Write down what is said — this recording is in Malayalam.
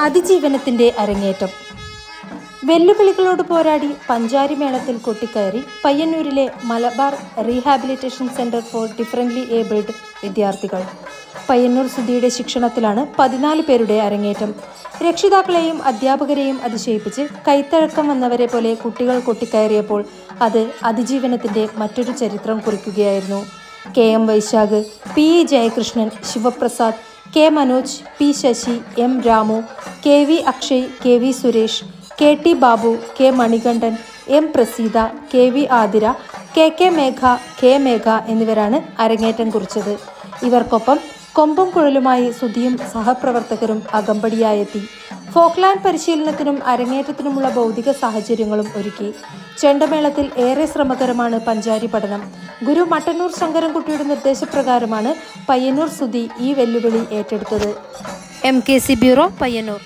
അതിജീവനത്തിൻ്റെ അരങ്ങേറ്റം. വെല്ലുവിളികളോട് പോരാടി പഞ്ചാരി മേളത്തിൽ കൊട്ടിക്കയറി പയ്യന്നൂരിലെ Malabar rehabilitation centre for differently abled വിദ്യാർത്ഥികൾ. പയ്യന്നൂർ സുധിയുടെ ശിക്ഷണത്തിലാണ് 14 പേരുടെ അരങ്ങേറ്റം. രക്ഷിതാക്കളെയും അധ്യാപകരെയും അതിശയിപ്പിച്ച് കൈത്തഴക്കം വന്നവരെ പോലെ കുട്ടികൾ കൊട്ടിക്കയറിയപ്പോൾ അത് അതിജീവനത്തിൻ്റെ മറ്റൊരു ചരിത്രം കുറിക്കുകയായിരുന്നു. KM Vaishakh, PE Jayakrishnan, Sivaprasad, K Manoj, P Sasi, M Ramu, KV Akshay, KV Suresh, KT Babu, K Manikandan, M Praseetha, KV Athira, KK മേഘ, K മേഘ എന്നിവരാണ് അരങ്ങേറ്റം കുറിച്ചത്. ഇവർക്കൊപ്പം കൊമ്പും കുഴലുമായി സുധിയും സഹപ്രവർത്തകരും അകമ്പടിയായെത്തി. ഫോക്ലാൻഡ് പരിശീലനത്തിനും അരങ്ങേറ്റത്തിനുമുള്ള ഭൗതിക സാഹചര്യങ്ങളും ഒരുക്കി. ചെണ്ടമേളത്തിൽ ഏറെ ശ്രമകരമാണ് പഞ്ചാരി പഠനം. ഗുരു മട്ടന്നൂർ ശങ്കരൻകുട്ടിയുടെ നിർദ്ദേശപ്രകാരമാണ് പയ്യന്നൂർ സുധി ഈ വെല്ലുവിളി ഏറ്റെടുത്തത്. MKC bureau, Payyanur.